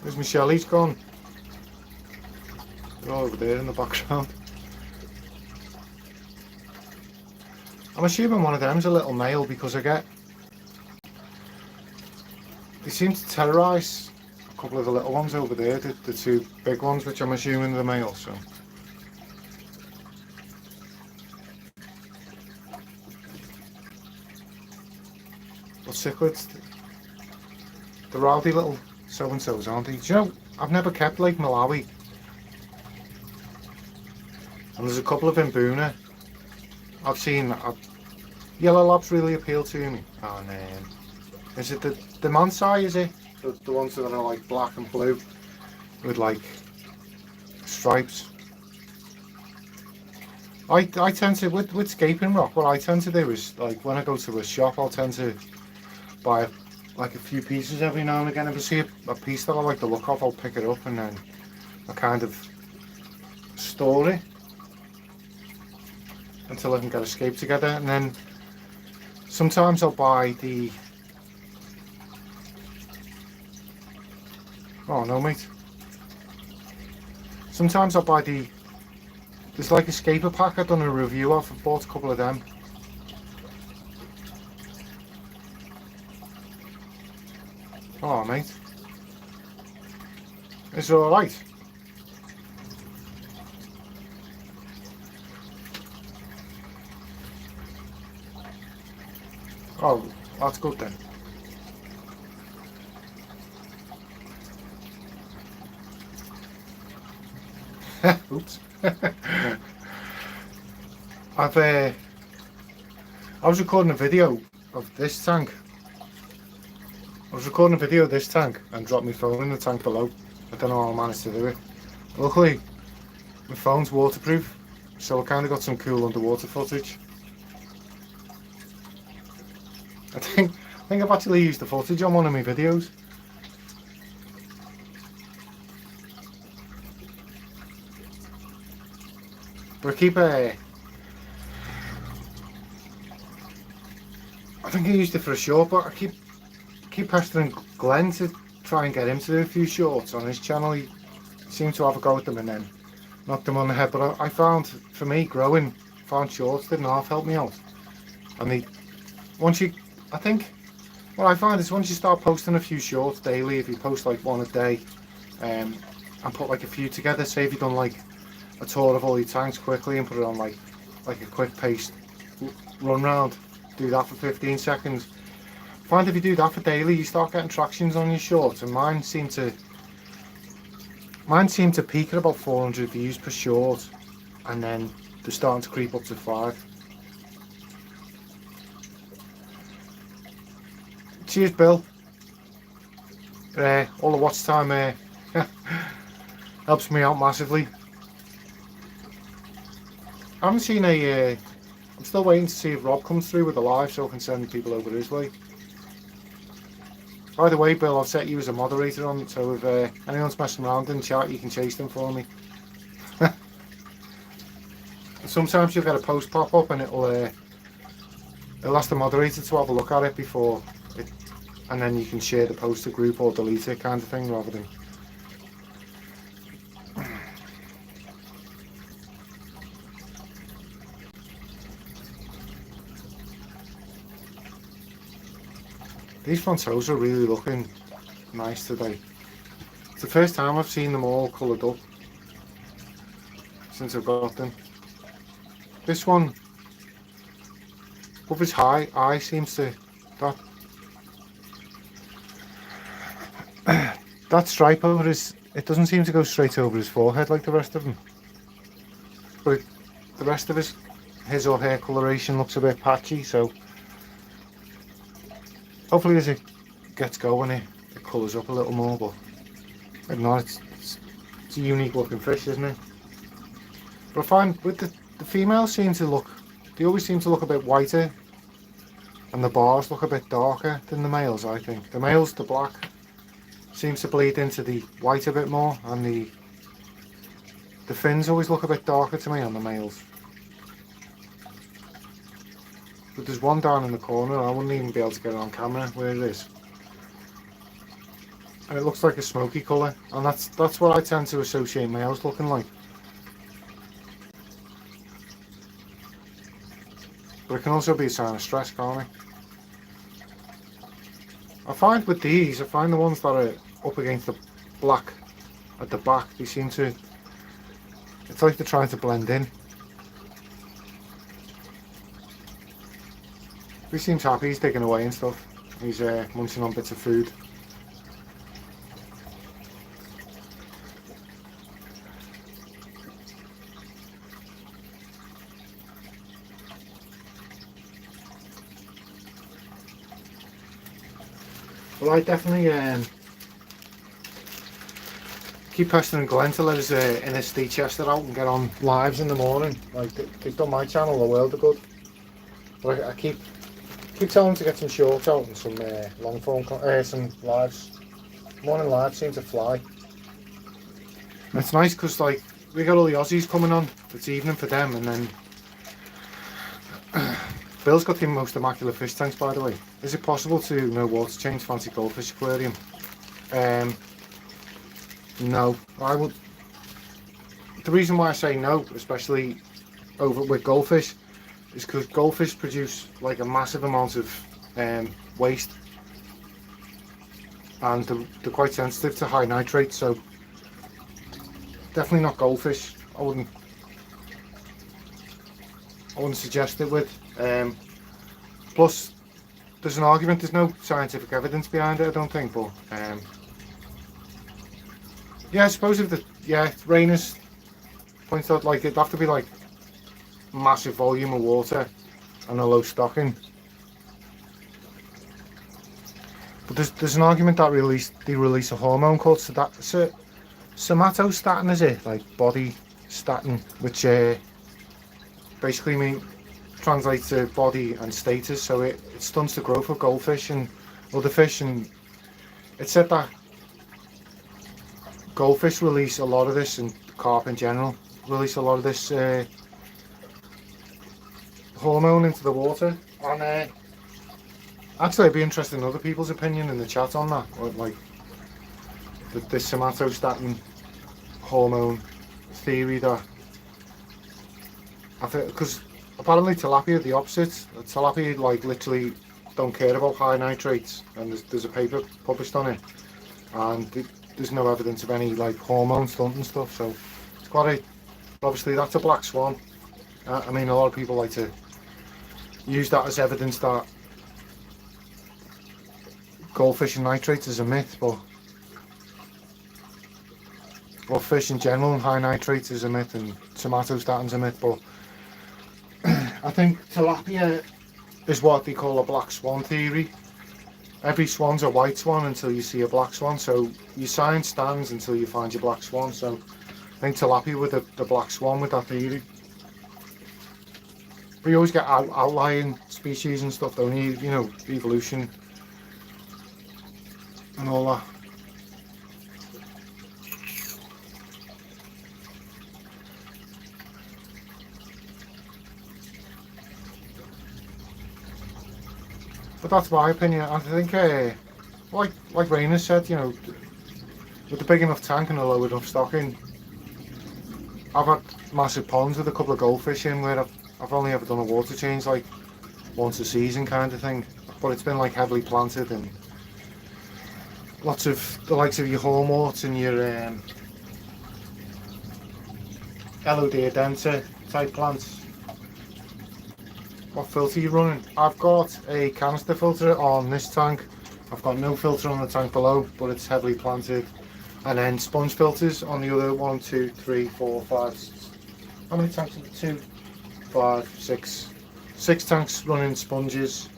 Where's Michelle? He's gone. They're all over there in the background. I'm assuming one of them's a little male because they seem to terrorise a couple of the little ones over there, the two big ones, which I'm assuming are the males. So. But cichlids, the rowdy little so-and-sos, aren't they? Do you know, I've never kept Lake Malawi. And there's a couple of in Boona. I've seen, yellow labs really appeal to me. And is it the Mansai, is it? The ones that are like black and blue with like stripes. I tend to, with scaping rock, what I tend to do is, like, when I go to a shop, I'll tend to buy like a few pieces every now and again. If I see a piece that I like the look of, I'll pick it up and then I kind of store it until I can get a scape together. And then sometimes I'll buy the, oh no mate, sometimes I'll buy there's like a scaper pack I've done a review of. I bought a couple of them. Oh mate, is it alright? Oh, that's good then. Oops. I was recording a video of this tank. And dropped my phone in the tank below. I don't know how I managed to do it. Luckily, my phone's waterproof, so I kind of got some cool underwater footage. I think I've actually used the footage on one of my videos. But I keep I think I used it for a short, but I keep pestering Glenn to try and get him to do a few shorts on his channel. He seemed to have a go at them and then knocked them on the head. But I found, for me, found shorts didn't half help me out. And I think what I find is once you start posting a few shorts daily, if you post like one a day, and put like a few together, say if you've done like a tour of all your tanks quickly and put it on like a quick paced run round, do that for 15 seconds. Find if you do that for daily, you start getting tractions on your shorts, and mine seem to peak at about 400 views per short, and then they're starting to creep up to 5. Cheers, Bill. All the watch time helps me out massively. I haven't seen I'm still waiting to see if Rob comes through with a live so I can send people over his way. By the way, Bill, I've set you as a moderator on, so if anyone's messing around in chat, you can chase them for me. Sometimes you'll get a post pop up and it'll ask the moderator to have a look at it before it, and then you can share the post to group or delete it, kind of thing, rather than. These front toes are really looking nice today. It's the first time I've seen them all coloured up since I've got them. This one, up his eye seems to, that stripe over his, it doesn't seem to go straight over his forehead like the rest of them. But the rest of his or her coloration looks a bit patchy, so hopefully as it gets going it colours up a little more, but if not, it's a unique looking fish, isn't it? But I find with the females they always seem to look a bit whiter, and the bars look a bit darker than the males, I think. The males, the black, seems to bleed into the white a bit more, and the fins always look a bit darker to me on the males. But there's one down in the corner, I wouldn't even be able to get it on camera where it is. And it looks like a smoky colour, and that's what I tend to associate males looking like. but it can also be a sign of stress, can't it? I find with these, I find the ones that are up against the black at the back, they seem to, it's like they're trying to blend in. He seems happy, he's digging away and stuff. He's munching on bits of food. Well, I definitely keep pestering Glenn to let his NSD Chester out and get on lives in the morning. Like, they've done my channel a world of good. But I keep telling him to get some shorts out and some long form, some lives. Morning lives seem to fly. And it's nice because, like, we got all the Aussies coming on. It's evening for them, and then Bill's got the most immaculate fish tanks, by the way. Is it possible to no water change fancy goldfish aquarium? No, I would. The reason why I say no, especially over with goldfish, is because goldfish produce like a massive amount of waste, and they're quite sensitive to high nitrates. So definitely not goldfish. I wouldn't suggest it with. Plus, there's an argument. There's no scientific evidence behind it, I don't think. But yeah, I suppose if Rainers points out, like, it'd have to be like massive volume of water and a low stocking. But there's an argument that they release a hormone called somatostatin, is it? Like body statin, which basically translates to body and status. So it stunts the growth of goldfish and other fish, and it said that goldfish release a lot of this, and carp in general release a lot of this hormone into the water. And actually, I'd be interested in other people's opinion in the chat on that, or like the somatostatin hormone theory that I think, because apparently tilapia are the opposite. Tilapia like literally don't care about high nitrates, and there's a paper published on it, and there's no evidence of any like hormone stunt and stuff. So it's quite obviously that's a black swan. I mean, a lot of people like to use that as evidence that goldfish and nitrates is a myth, but or fish in general and high nitrates is a myth, and somatostatin's a myth. But I think tilapia is what they call a black swan theory. Every swan's a white swan until you see a black swan, so your science stands until you find your black swan. So I think tilapia with the black swan with that theory. But you always get outlying species and stuff, don't you? You know, evolution and all that. But that's my opinion. I think, like Rainer said, you know, with a big enough tank and a low enough stocking, I've had massive ponds with a couple of goldfish in where I've only ever done a water change like once a season kind of thing. But it's been like heavily planted and lots of the likes of your hornworts and your Elodea type plants. What filter are you running? I've got a canister filter on this tank. I've got no filter on the tank below, but it's heavily planted. And then sponge filters on the other 1, 2, 3, 4, 5. How many tanks? 2, 5, 6. 6 tanks running sponges.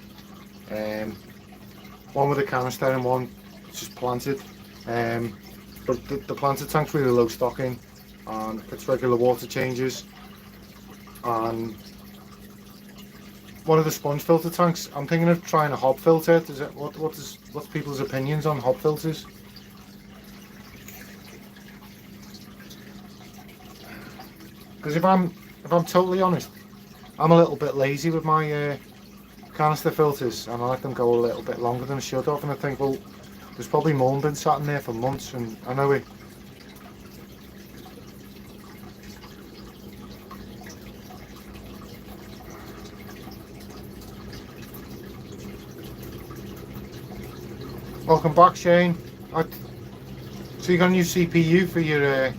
One with a canister and one just planted. But the planted tank's really low stocking, and it's regular water changes. And one of the sponge filter tanks, I'm thinking of trying a hob filter. What's people's opinions on hob filters? Because if I'm totally honest, I'm a little bit lazy with my canister filters, and I let them go a little bit longer than I should have. And I think, well, there's probably mold been sat in there for months, and I know it. Welcome back, Shane. So you're going to use CPU for your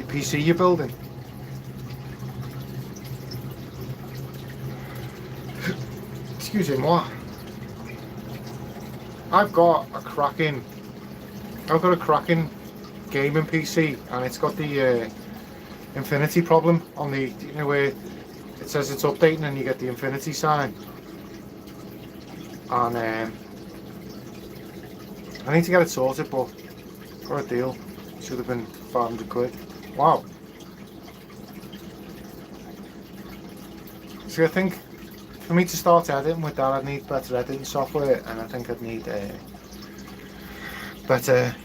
PC you're building? Excuse me, what? I've got a cracking gaming PC, and it's got the infinity problem on the, you know, where it says it's updating and you get the infinity sign. And I need to get it sorted, but for a deal, should have been 500 quid. Wow. So I think for me to start editing with that, I'd need better editing software, and I think I'd need a better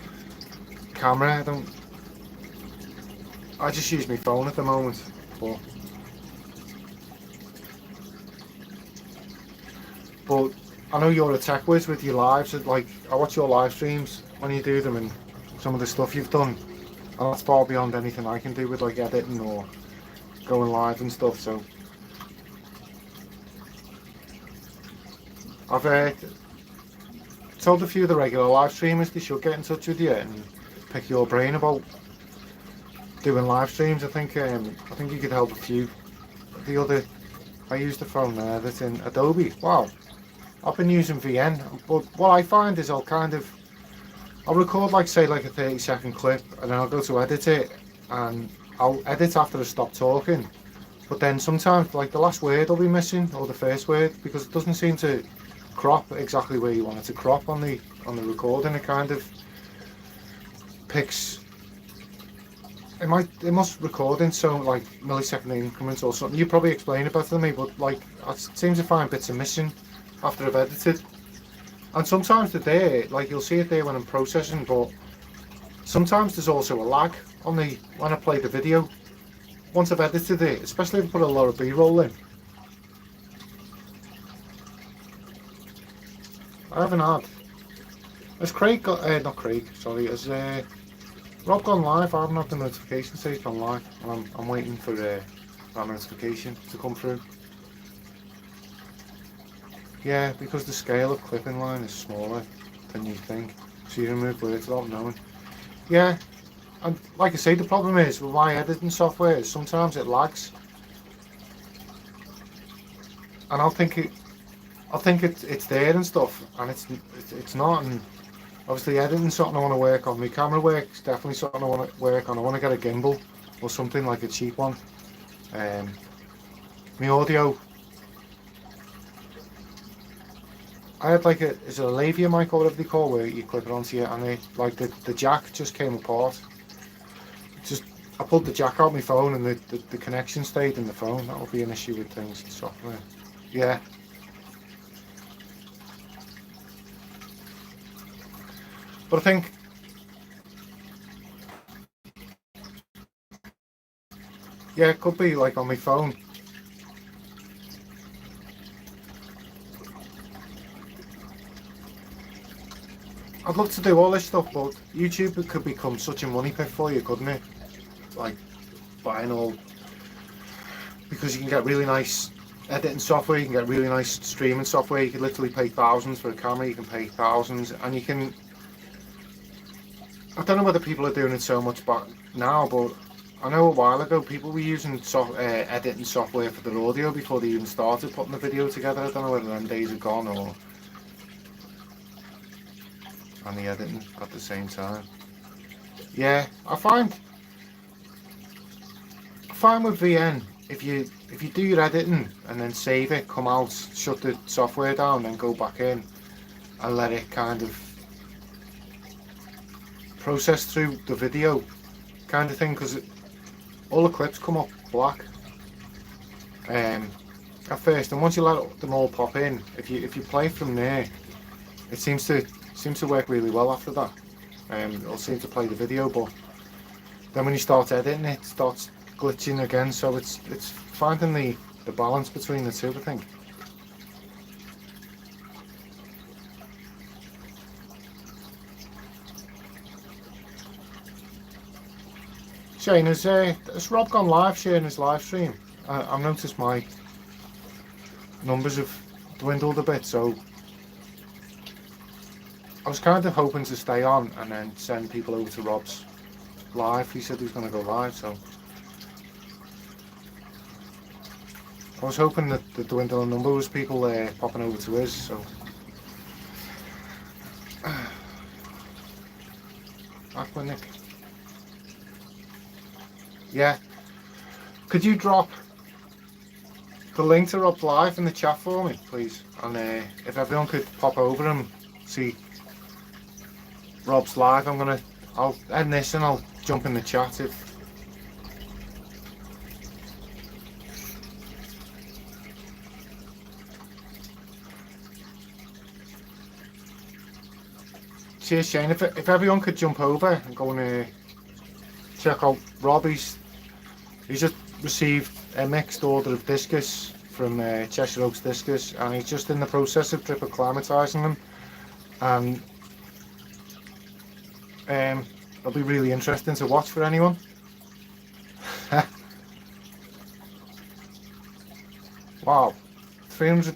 camera. I just use my phone at the moment, but I know you're a tech whiz with your lives. Like, I watch your live streams when you do them, and some of the stuff you've done, and that's far beyond anything I can do with like editing or going live and stuff. So I've told a few of the regular live streamers they should get in touch with you and pick your brain about doing live streams. I think you could help a few. I used the phone there that's in Adobe. Wow. I've been using VN, but what I find is I'll record like a 30-second clip, and then I'll go to edit it, and I'll edit after I stop talking. But then sometimes like the last word will be missing, or the first word, because it doesn't seem to crop exactly where you want it to crop on the recording. It kind of picks. It must record in so like millisecond increments or something. You probably explain it better than me, but like I seem to find bits are missing after I've edited, and sometimes they're there, like you'll see it there when I'm processing, but sometimes there's also a lag on when I play the video once I've edited it, especially if I put a lot of B-roll in. I haven't had. Has Craig got, not Craig, sorry, has Rob gone live? I haven't had the notification say he's gone live, and I'm waiting for that notification to come through. Yeah, because the scale of clipping line is smaller than you think, so you remove words without knowing. Yeah, and like I say, the problem is with my editing software is sometimes it lags, and I'll think it's there and stuff, and it's not. And obviously, editing something I want to work on. My camera work is definitely something I want to work on. I want to get a gimbal or something like a cheap one. My audio. I had like is it a lavia mic or whatever they call, where you clip it onto you, and the jack just came apart. I pulled the jack out of my phone, and the connection stayed in the phone. That will be an issue with things in software. Yeah. But I think it could be like on my phone. I'd love to do all this stuff, but YouTube could become such a money pit for you, couldn't it? Like buying all, because you can get really nice editing software, you can get really nice streaming software. You can literally pay thousands for a camera, you can pay thousands, and you can. I don't know whether people are doing it so much back now, but I know a while ago people were using editing software for their audio before they even started putting the video together. I don't know whether them days are gone or. And the editing at the same time. Yeah, I find with VN, if you do your editing and then save it, come out, shut the software down, then go back in and let it kind of process through the video kind of thing, because all the clips come up black at first, and once you let them all pop in, if you play from there, it seems to work really well after that. It'll seem to play the video, but then when you start editing it starts glitching again, so it's finding the balance between the two, I think. Shane, has Rob gone live sharing his live stream? I've noticed my numbers have dwindled a bit, so I was kind of hoping to stay on and then send people over to Rob's live. He said he was going to go live, so I was hoping that the dwindling number was people popping over to his. So Aquatic. Yeah. Could you drop the link to Rob's live in the chat for me, please? And if everyone could pop over and see Rob's live, I'll end this and I'll jump in the chat if. Cheers, Shane. If everyone could jump over and go and check out Rob, he's just received a mixed order of discus from Cheshire Oaks Discus, and he's just in the process of drip acclimatising them, and it'll be really interesting to watch for anyone. Wow, £300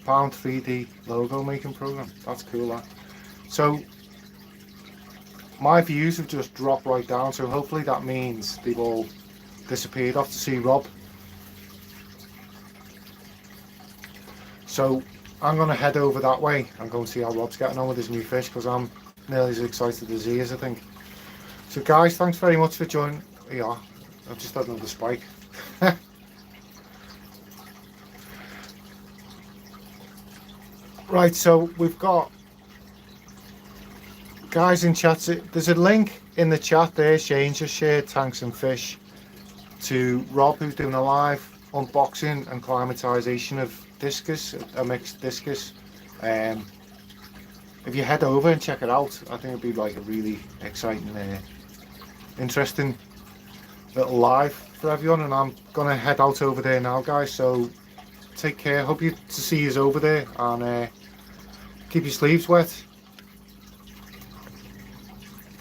3D logo making program. That's cool, that. So my views have just dropped right down, so hopefully that means they've all disappeared off to see Rob. So I'm going to head over that way and go and see how Rob's getting on with his new fish, because I'm nearly as excited as he is, I think. So guys, thanks very much for joining. Yeah, I've just had another spike. Right, so we've got guys in chat. There's a link in the chat there. Shane just shared tanks and fish to Rob, who's doing a live unboxing and climatisation of discus, a mixed discus. If you head over and check it out, I think it'd be like a really exciting, interesting little live for everyone. And I'm gonna head out over there now, guys. So take care. Hope to see you over there, and keep your sleeves wet.